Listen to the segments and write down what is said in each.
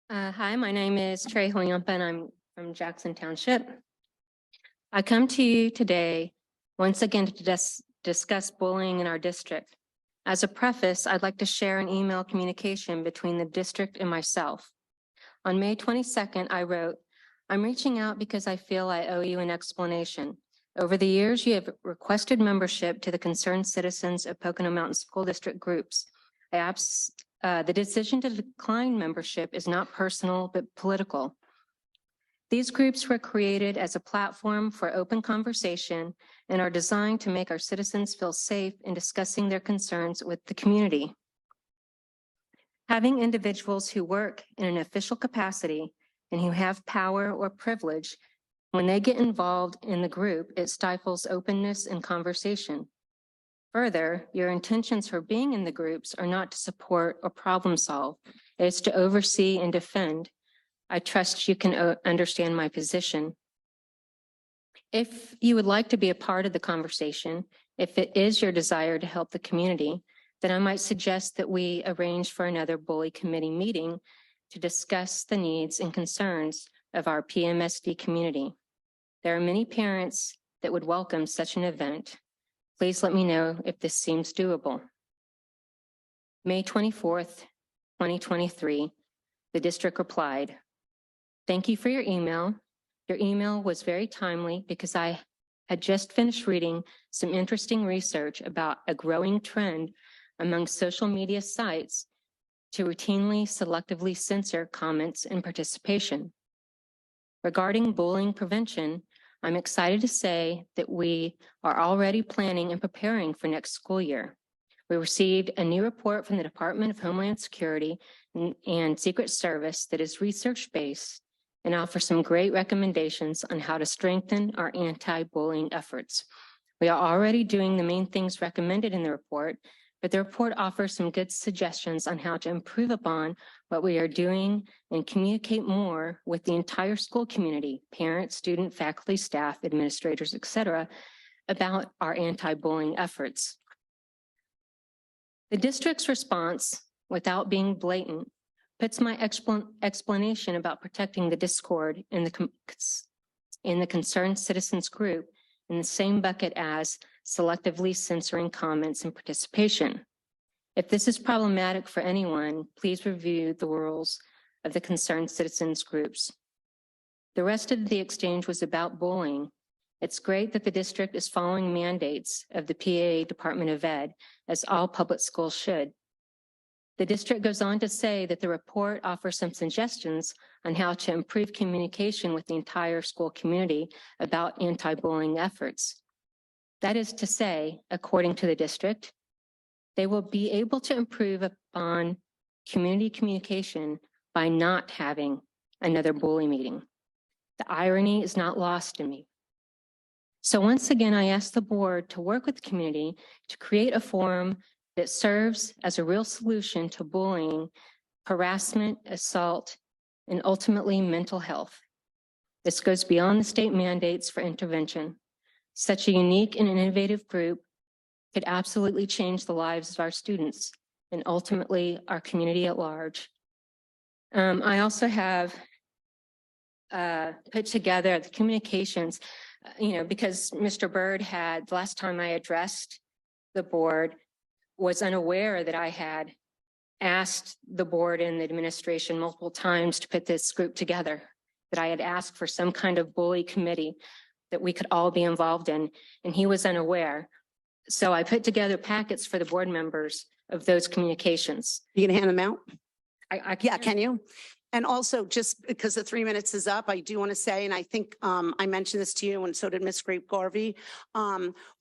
Hi, my name is Trey Hoyumpa and I'm from Jackson Township. I come to you today once again to discuss bullying in our district. As a preface, I'd like to share an email communication between the district and myself. On May 22nd, I wrote, "I'm reaching out because I feel I owe you an explanation. Over the years, you have requested membership to the Concerned Citizens of Pocono Mountain School District groups. The decision to decline membership is not personal, but political. These groups were created as a platform for open conversation and are designed to make our citizens feel safe in discussing their concerns with the community. Having individuals who work in an official capacity and who have power or privilege, when they get involved in the group, it stifles openness and conversation. Further, your intentions for being in the groups are not to support or problem solve. It is to oversee and defend. I trust you can understand my position. If you would like to be a part of the conversation, if it is your desire to help the community, then I might suggest that we arrange for another bully committee meeting to discuss the needs and concerns of our PMSD community. There are many parents that would welcome such an event. Please let me know if this seems doable." May 24th, 2023, the district replied, "Thank you for your email. Your email was very timely because I had just finished reading some interesting research about a growing trend among social media sites to routinely selectively censor comments and participation. Regarding bullying prevention, I'm excited to say that we are already planning and preparing for next school year. We received a new report from the Department of Homeland Security and Secret Service that is research-based and offers some great recommendations on how to strengthen our anti-bullying efforts. We are already doing the main things recommended in the report, but the report offers some good suggestions on how to improve upon what we are doing and communicate more with the entire school community, parents, students, faculty, staff, administrators, etc., about our anti-bullying efforts." The district's response, without being blatant, puts my explanation about protecting the discord in the Concerned Citizens group in the same bucket as selectively censoring comments and participation. If this is problematic for anyone, please review the rules of the Concerned Citizens groups. The rest of the exchange was about bullying. It's great that the district is following mandates of the PA Department of Ed, as all public schools should. The district goes on to say that the report offers some suggestions on how to improve communication with the entire school community about anti-bullying efforts. That is to say, according to the district, they will be able to improve upon community communication by not having another bully meeting. The irony is not lost in me. So once again, I ask the board to work with the community to create a forum that serves as a real solution to bullying, harassment, assault, and ultimately mental health. This goes beyond the state mandates for intervention. Such a unique and innovative group could absolutely change the lives of our students and ultimately our community at large. I also have put together the communications, because Mr. Byrd had, the last time I addressed the board, was unaware that I had asked the board and the administration multiple times to put this group together, that I had asked for some kind of bully committee that we could all be involved in, and he was unaware. So I put together packets for the board members of those communications. You gonna hand them out? Yeah, Can you? And also, just because the 3 minutes is up, I do want to say, and I think I mentioned this to you, and so did Ms. Grape Garvey.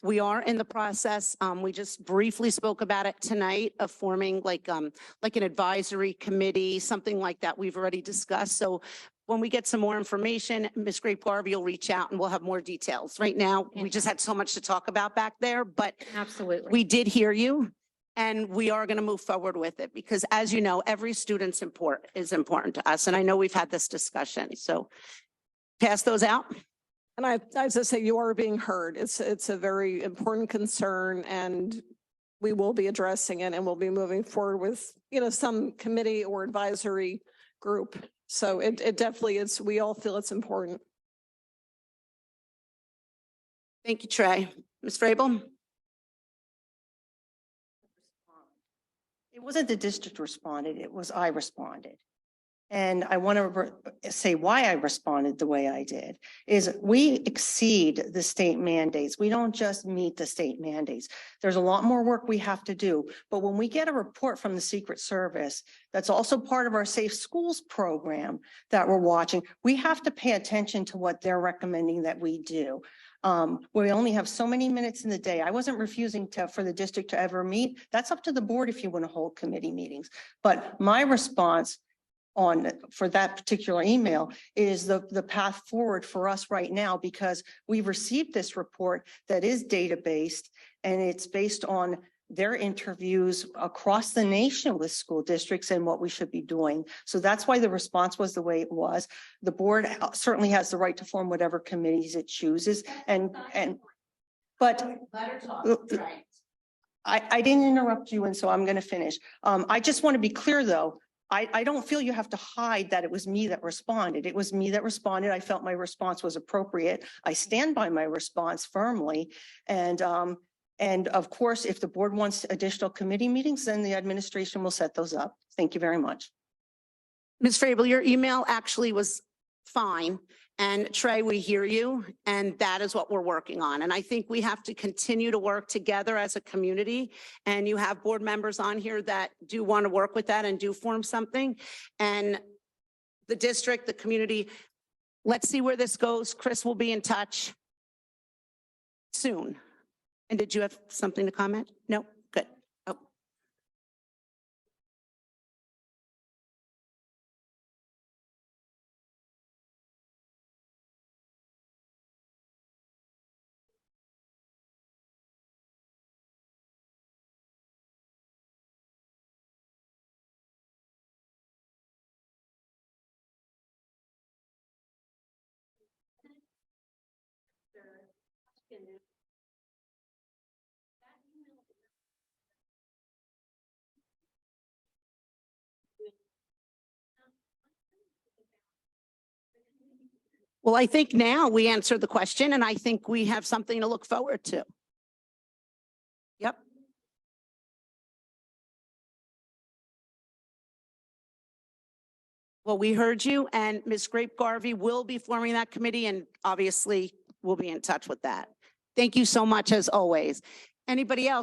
We are in the process. We just briefly spoke about it tonight of forming like an advisory committee, something like that. We've already discussed. So when we get some more information, Ms. Grape Garvey will reach out and we'll have more details. Right now, we just had so much to talk about back there, but absolutely, we did hear you. And we are going to move forward with it because, as you know, every student's is important to us. And I know we've had this discussion. So pass those out. And as I say, you are being heard. It's a very important concern, and we will be addressing it, and we'll be moving forward with, some committee or advisory group So it definitely is, we all feel it's important. Thank you, Trey. Ms. Frabel? It wasn't the district responded, it was I responded. And I want to say why I responded the way I did is we exceed the state mandates. We don't just meet the state mandates. There's a lot more work we have to do. But when we get a report from the Secret Service, that's also part of our Safe Schools program that we're watching, we have to pay attention to what they're recommending that we do. We only have so many minutes in the day. I wasn't refusing for the district to ever meet. That's up to the board if you want to hold committee meetings. But my response for that particular email is the path forward for us right now, because we've received this report that is data-based and it's based on their interviews across the nation with school districts and what we should be doing. So that's why the response was the way it was. The board certainly has the right to form whatever committees it chooses but I didn't interrupt you, and so I'm going to finish. I just want to be clear though. I don't feel you have to hide that it was me that responded. It was me that responded. I felt my response was appropriate. I stand by my response firmly. And of course, if the board wants additional committee meetings, then the administration will set those up. Thank you very much. Ms. Frabel, your email actually was fine. And Trey, we hear you, and that is what we're working on. And I think we have to continue to work together as a community. And you have board members on here that do want to work with that and do form something. And the district, the community, let's see where this goes. Chris will be in touch soon. And did you have something to comment? No? Good. Oh. Well, I think now we answered the question, and I think we have something to look forward to. Yep. Well, we heard you, and Ms. Grape Garvey will be forming that committee, and obviously we'll be in touch with that. Thank you so much as always. Anybody else?